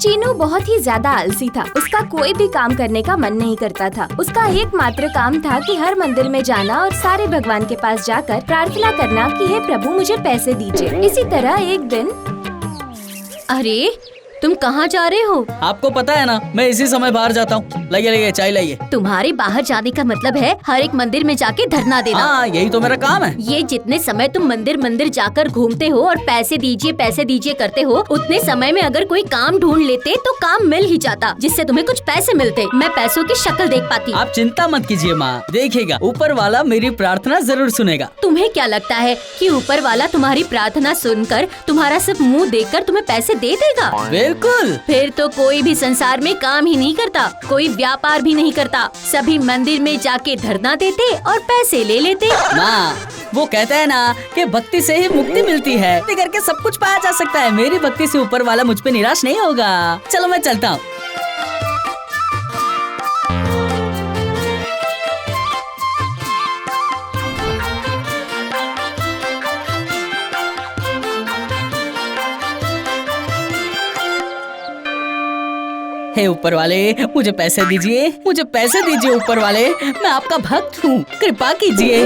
चीनू बहुत ही ज्यादा आलसी था। उसका कोई भी काम करने का मन नहीं करता था। उसका एकमात्र काम था कि हर मंदिर में जाना और सारे भगवान के पास जाकर प्रार्थना करना कि हे प्रभु मुझे पैसे दीजिए। इसी तरह एक दिन। अरे तुम कहाँ जा रहे हो? आपको पता है ना, मैं इसी समय बाहर जाता हूँ। लाइए चाय लाइए। तुम्हारे बाहर जाने का मतलब है हर एक मंदिर में जाके धरना देना। हाँ, यही तो मेरा काम है। ये जितने समय तुम मंदिर मंदिर जाकर घूमते हो और पैसे दीजिए करते हो, उतने समय में अगर कोई काम ढूंढ लेते तो काम मिल ही जाता, जिससे तुम्हें कुछ पैसे मिलते। मैं पैसों की शक्ल देख पाती। आप चिंता मत कीजिए माँ, देखिएगा ऊपर वाला मेरी प्रार्थना जरूर सुनेगा। तुम्हें क्या लगता है कि ऊपर वाला तुम्हारी प्रार्थना सुनकर तुम्हारा सिर्फ मुँह देखकर तुम्हें पैसे दे देगा? बिल्कुल। फिर तो कोई भी संसार में काम ही नहीं करता, कोई व्यापार भी नहीं करता। सभी मंदिर में जाके धरना देते और पैसे ले लेते। माँ, वो कहते हैं ना कि भक्ति से ही मुक्ति मिलती है। ये करके सब कुछ पाया जा सकता है। मेरी भक्ति से ऊपर वाला मुझ पे निराश नहीं होगा। चलो मैं चलता हूँ। हे ऊपर वाले, मुझे पैसे दीजिए, मुझे पैसे दीजिए ऊपर वाले, मैं आपका भक्त हूँ, कृपा कीजिए।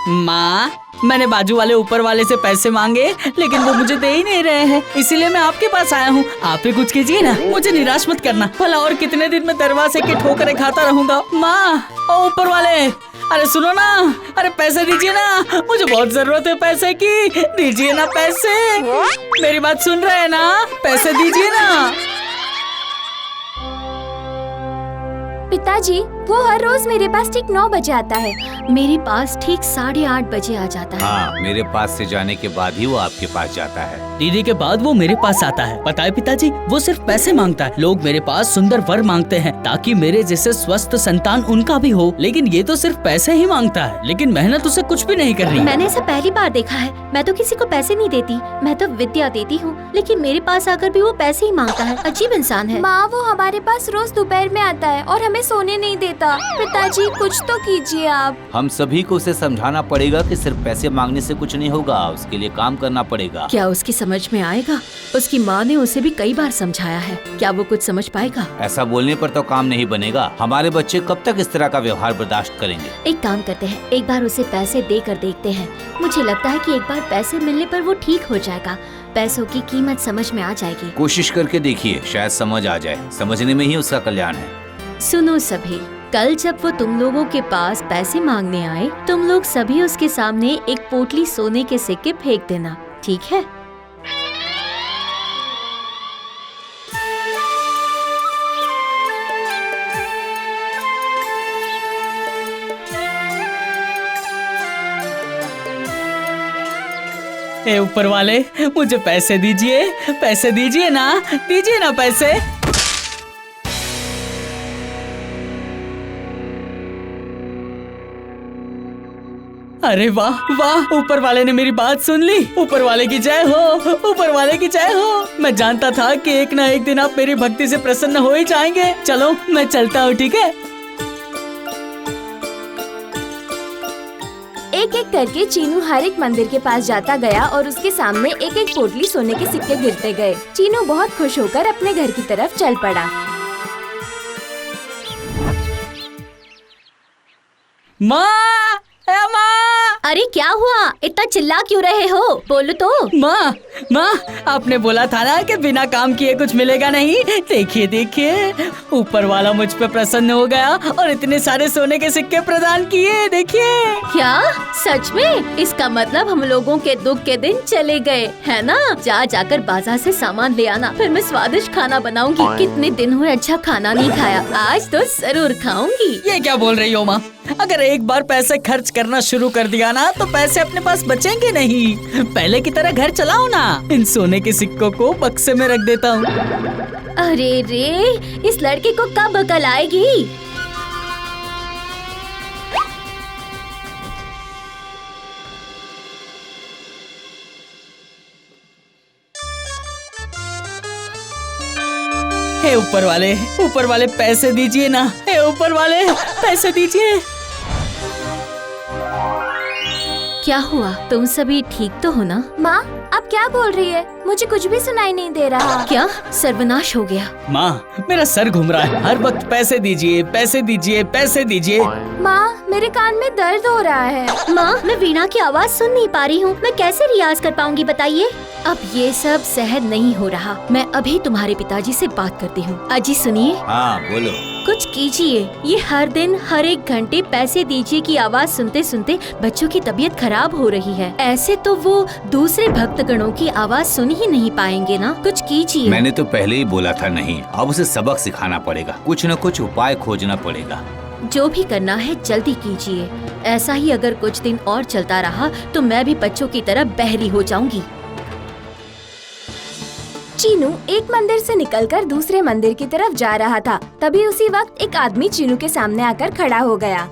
माँ, मैंने बाजू वाले ऊपर वाले से पैसे मांगे, लेकिन वो मुझे दे ही नहीं रहे हैं, इसीलिए मैं आपके पास आया हूँ। आप ही कुछ कीजिए ना, मुझे निराश मत करना। भला और कितने दिन मैं दरवाजे की ठोकरें खाता रहूंगा। माँ, ओ ऊपर वाले, अरे सुनो ना, अरे पैसे दीजिए ना, मुझे बहुत जरूरत है पैसे की। दीजिए ना पैसे, मेरी बात सुन रहे हैं ना? पैसे दीजिए ना। पिताजी, वो हर रोज मेरे पास ठीक 9 बजे आता है। मेरे पास ठीक 8:30 बजे आ जाता है। हाँ, मेरे पास से जाने के बाद ही वो आपके पास जाता है। दीदी के बाद वो मेरे पास आता है। पता है पिताजी, वो सिर्फ पैसे मांगता है। लोग मेरे पास सुंदर वर मांगते हैं ताकि मेरे जैसे स्वस्थ संतान उनका भी हो, लेकिन ये तो सिर्फ पैसे ही मांगता है, लेकिन मेहनत उसे कुछ भी नहीं कर रही। मैंने ऐसा पहली बार देखा है। मैं तो किसी को पैसे नहीं देती, मैं तो विद्या देती हूँ, लेकिन मेरे पास आकर भी वो पैसे ही मांगता है। अजीब इंसान है। माँ, वो हमारे पास रोज दोपहर में आता है और हमें सोने नहीं देता। पिताजी, कुछ तो कीजिए आप। हम सभी को उसे समझाना पड़ेगा कि सिर्फ पैसे मांगने से कुछ नहीं होगा, उसके लिए काम करना पड़ेगा। क्या उसकी समझ में आएगा? उसकी माँ ने उसे भी कई बार समझाया है। क्या वो कुछ समझ पाएगा? ऐसा बोलने पर तो काम नहीं बनेगा। हमारे बच्चे कब तक इस तरह का व्यवहार बर्दाश्त करेंगे? एक काम करते हैं, एक बार उसे पैसे देकर देखते हैं। मुझे लगता है कि एक बार पैसे मिलने पर वो ठीक हो जाएगा। पैसों की कीमत समझ में आ जाएगी। कोशिश करके देखिए, शायद समझ आ जाए। समझने में ही उसका कल्याण है। सुनो सभी, कल जब वो तुम लोगों के पास पैसे मांगने आए, तुम लोग सभी उसके सामने एक पोटली सोने के सिक्के फेंक देना, ठीक है? हे ऊपर वाले, मुझे पैसे दीजिए ना, दीजिए ना पैसे। अरे वाह वाह, ऊपर वाले ने मेरी बात सुन ली। ऊपर वाले की जय हो, ऊपर वाले की जय हो। मैं जानता था कि एक ना एक दिन आप मेरी भक्ति से प्रसन्न हो ही जाएंगे। चलो मैं चलता हूँ, ठीक है? एक एक करके चीनू हर एक मंदिर के पास जाता गया और उसके सामने एक एक पोटली सोने के सिक्के गिरते गए। चीनू बहुत खुश होकर अपने घर की तरफ चल पड़ा। माँ, माँ, अरे क्या हुआ? इतना चिल्ला क्यों रहे हो? बोलो तो। माँ, आपने बोला था ना कि बिना काम किए कुछ मिलेगा नहीं। देखिए देखिए, ऊपर वाला मुझ पे प्रसन्न हो गया और इतने सारे सोने के सिक्के प्रदान किए। देखिए। क्या सच में? इसका मतलब हम लोगों के दुख के दिन चले गए, है ना? जाकर बाजार से सामान ले आना, फिर मैं स्वादिष्ट खाना बनाऊंगी। कितने दिन हुए अच्छा खाना नहीं खाया, आज तो जरूर खाऊंगी। ये क्या बोल रही हो माँ? अगर एक बार पैसे खर्च करना शुरू कर दिया ना, तो पैसे अपने पास बचेंगे नहीं। पहले की तरह घर चलाओ ना। इन सोने के सिक्कों को बक्से में रख देता हूँ। अरे रे, इस लड़के को कब अकल आएगी? हे ऊपर वाले पैसे दीजिए ना। हे ऊपर वाले पैसे दीजिए। क्या हुआ? तुम सभी ठीक तो हो ना? माँ आप क्या बोल रही है? मुझे कुछ भी सुनाई नहीं दे रहा। क्या सर्वनाश हो गया? माँ मेरा सर घूम रहा है, हर वक्त पैसे दीजिए पैसे दीजिए पैसे दीजिए। माँ मेरे कान में दर्द हो रहा है। माँ मैं वीणा की आवाज सुन नहीं पा रही हूँ, मैं कैसे रियाज कर पाऊंगी बताइए? अब ये सब सहन नहीं हो रहा, मैं अभी तुम्हारे पिताजी से बात करती हूँ। अजी सुनिए। हाँ बोलो। कुछ कीजिए, ये हर दिन हर एक घंटे पैसे दीजिए की आवाज सुनते सुनते बच्चों की तबीयत खराब हो रही है। ऐसे तो वो दूसरे भक्तगणों की आवाज सुन ही नहीं पाएंगे ना, कुछ कीजिए। मैंने तो पहले ही बोला था नहीं, अब उसे सबक सिखाना पड़ेगा, कुछ न कुछ उपाय खोजना पड़ेगा। जो भी करना है जल्दी कीजिए, ऐसा ही अगर कुछ दिन और चलता रहा तो मैं भी बच्चों की तरह बहरी हो जाऊंगी। चीनू एक मंदिर से निकलकर दूसरे मंदिर की तरफ जा रहा था। तभी उसी वक्त एक आदमी चीनू के सामने आकर खड़ा हो गया।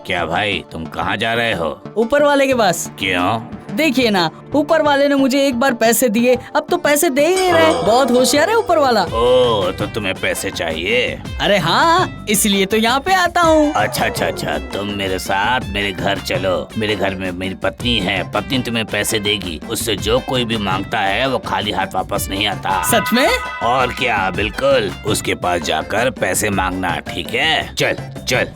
क्या भाई तुम कहाँ जा रहे हो? ऊपर वाले के पास। क्यों? देखिए ना, ऊपर वाले ने मुझे एक बार पैसे दिए, अब तो पैसे दे ही नहीं रहे। बहुत होशियार है ऊपर वाला। ओह तो तुम्हें पैसे चाहिए? अरे हाँ, इसलिए तो यहाँ पे आता हूँ। अच्छा अच्छा अच्छा, तुम मेरे साथ मेरे घर चलो। मेरे घर में मेरी पत्नी है, पत्नी तुम्हें पैसे देगी। उससे जो कोई भी मांगता है वो खाली हाथ वापस नहीं आता। सच में? और क्या, बिल्कुल। उसके पास जाकर पैसे मांगना, ठीक है? चल चल।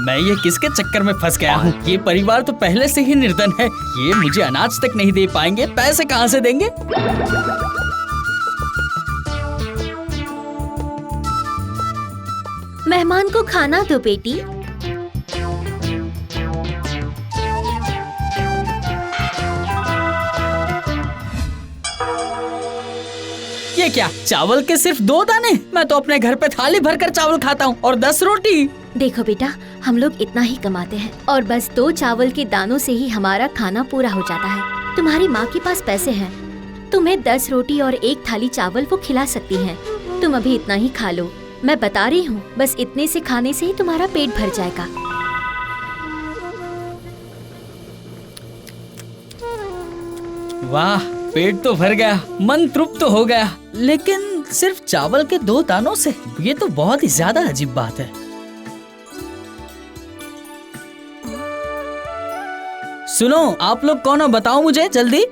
मैं ये किसके चक्कर में फंस गया हूँ? ये परिवार तो पहले से ही निर्धन है, ये मुझे अनाज तक नहीं दे पाएंगे, पैसे कहाँ से देंगे? मेहमान को खाना दो बेटी। ये क्या, चावल के सिर्फ 2 दाने? मैं तो अपने घर पे थाली भरकर चावल खाता हूँ और 10 रोटी। देखो बेटा, हम लोग इतना ही कमाते हैं और बस 2 चावल के दानों से ही हमारा खाना पूरा हो जाता है। तुम्हारी माँ के पास पैसे हैं, तुम्हें 10 रोटी और 1 थाली चावल वो खिला सकती हैं। तुम अभी इतना ही खा लो, मैं बता रही हूँ, बस इतने से खाने से ही तुम्हारा पेट भर जाएगा। वाह, पेट तो भर गया, मन तृप्त तो हो गया, लेकिन सिर्फ चावल के 2 दानों से? ये तो बहुत ही ज्यादा अजीब बात है। सुनो, आप लोग कौन हो बताओ मुझे जल्दी।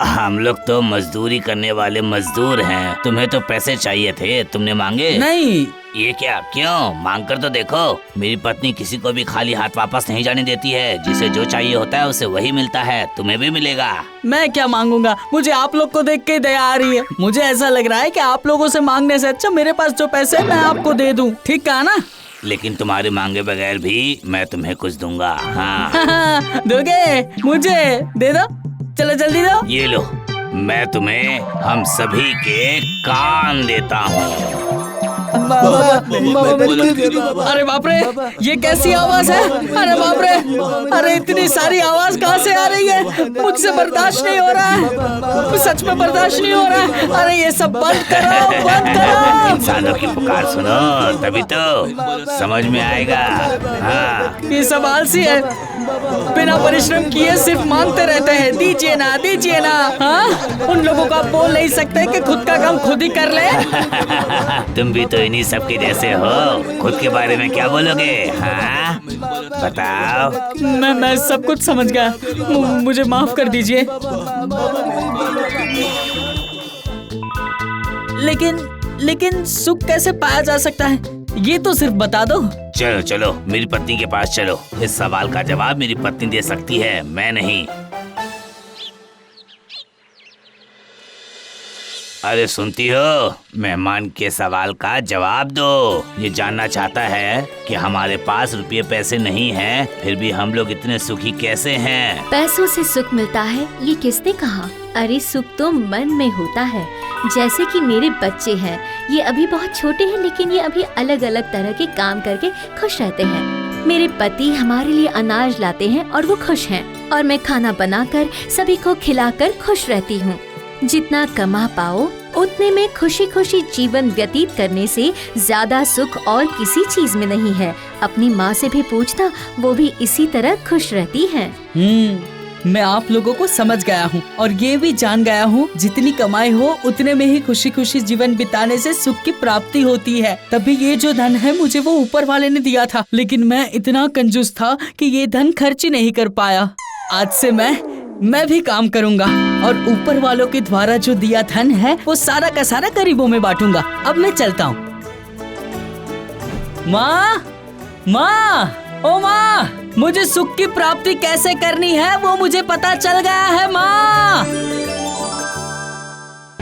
हम लोग तो मजदूरी करने वाले मजदूर हैं। तुम्हें तो पैसे चाहिए थे, तुमने मांगे? नहीं। ये क्या, क्यों? मांग कर तो देखो। मेरी पत्नी किसी को भी खाली हाथ वापस नहीं जाने देती है। जिसे जो चाहिए होता है उसे वही मिलता है, तुम्हें भी मिलेगा। मैं क्या मांगूंगा, मुझे आप लोग को देख के दया आ रही है। मुझे ऐसा लग रहा है कि आप लोगों से मांगने से अच्छा मेरे पास जो पैसे है मैं आपको दे दूं, ठीक कहा ना? लेकिन तुम्हारे मांगे बगैर भी मैं तुम्हें कुछ दूंगा। हाँ। दोगे? मुझे दे दो, चलो जल्दी दो। ये लो, मैं तुम्हें हम सभी के कान देता हूँ। अरे बाप रे, ये कैसी आवाज है? अरे बाप रे, अरे इतनी सारी आवाज कहाँ से आ रही है? मुझसे बर्दाश्त नहीं हो रहा है, सच में बर्दाश्त नहीं हो रहा है। अरे ये सब बंद करो, बंद करो। इंसानों की पुकार सुनो, तभी तो समझ में आएगा। हाँ। ये सब आलसी है, बिना परिश्रम किए सिर्फ मांगते रहते हैं, दीजिए ना दीजिए ना। हाँ, उन लोगों को आप बोल नहीं सकते कि खुद का काम खुद ही कर ले। तुम भी तो इन्हीं सबके जैसे हो, खुद के बारे में क्या बोलोगे? हाँ बताओ। मैं सब कुछ समझ गया, मुझे माफ कर दीजिए। लेकिन सुख कैसे पाया जा सकता है, ये तो सिर्फ बता दो। चलो चलो मेरी पत्नी के पास चलो, इस सवाल का जवाब मेरी पत्नी दे सकती है, मैं नहीं। अरे सुनती हो, मेहमान के सवाल का जवाब दो। ये जानना चाहता है कि हमारे पास रुपये पैसे नहीं हैं, फिर भी हम लोग इतने सुखी कैसे हैं? पैसों से सुख मिलता है, ये किसने कहा? अरे सुख तो मन में होता है। जैसे कि मेरे बच्चे हैं, ये अभी बहुत छोटे हैं, लेकिन ये अभी अलग अलग तरह के काम करके खुश रहते हैं। मेरे पति हमारे लिए अनाज लाते हैं और वो खुश हैं, और मैं खाना बनाकर सभी को खिलाकर खुश रहती हूँ। जितना कमा पाओ उतने में खुशी खुशी जीवन व्यतीत करने से ज्यादा सुख और किसी चीज में नहीं है। अपनी माँ से भी पूछना, वो भी इसी तरह खुश रहती हैं। मैं आप लोगों को समझ गया हूँ और ये भी जान गया हूँ जितनी कमाई हो उतने में ही खुशी खुशी जीवन बिताने से सुख की प्राप्ति होती है। तभी ये जो धन है मुझे वो ऊपर वाले ने दिया था, लेकिन मैं इतना कंजूस था कि ये धन खर्च ही नहीं कर पाया। आज से मैं भी काम करूँगा और ऊपर वालों के द्वारा जो दिया धन है वो सारा का सारा गरीबों में बांटूंगा। अब मैं चलता हूँ। माँ, ओ माँ, मुझे सुख की प्राप्ति कैसे करनी है वो मुझे पता चल गया है माँ।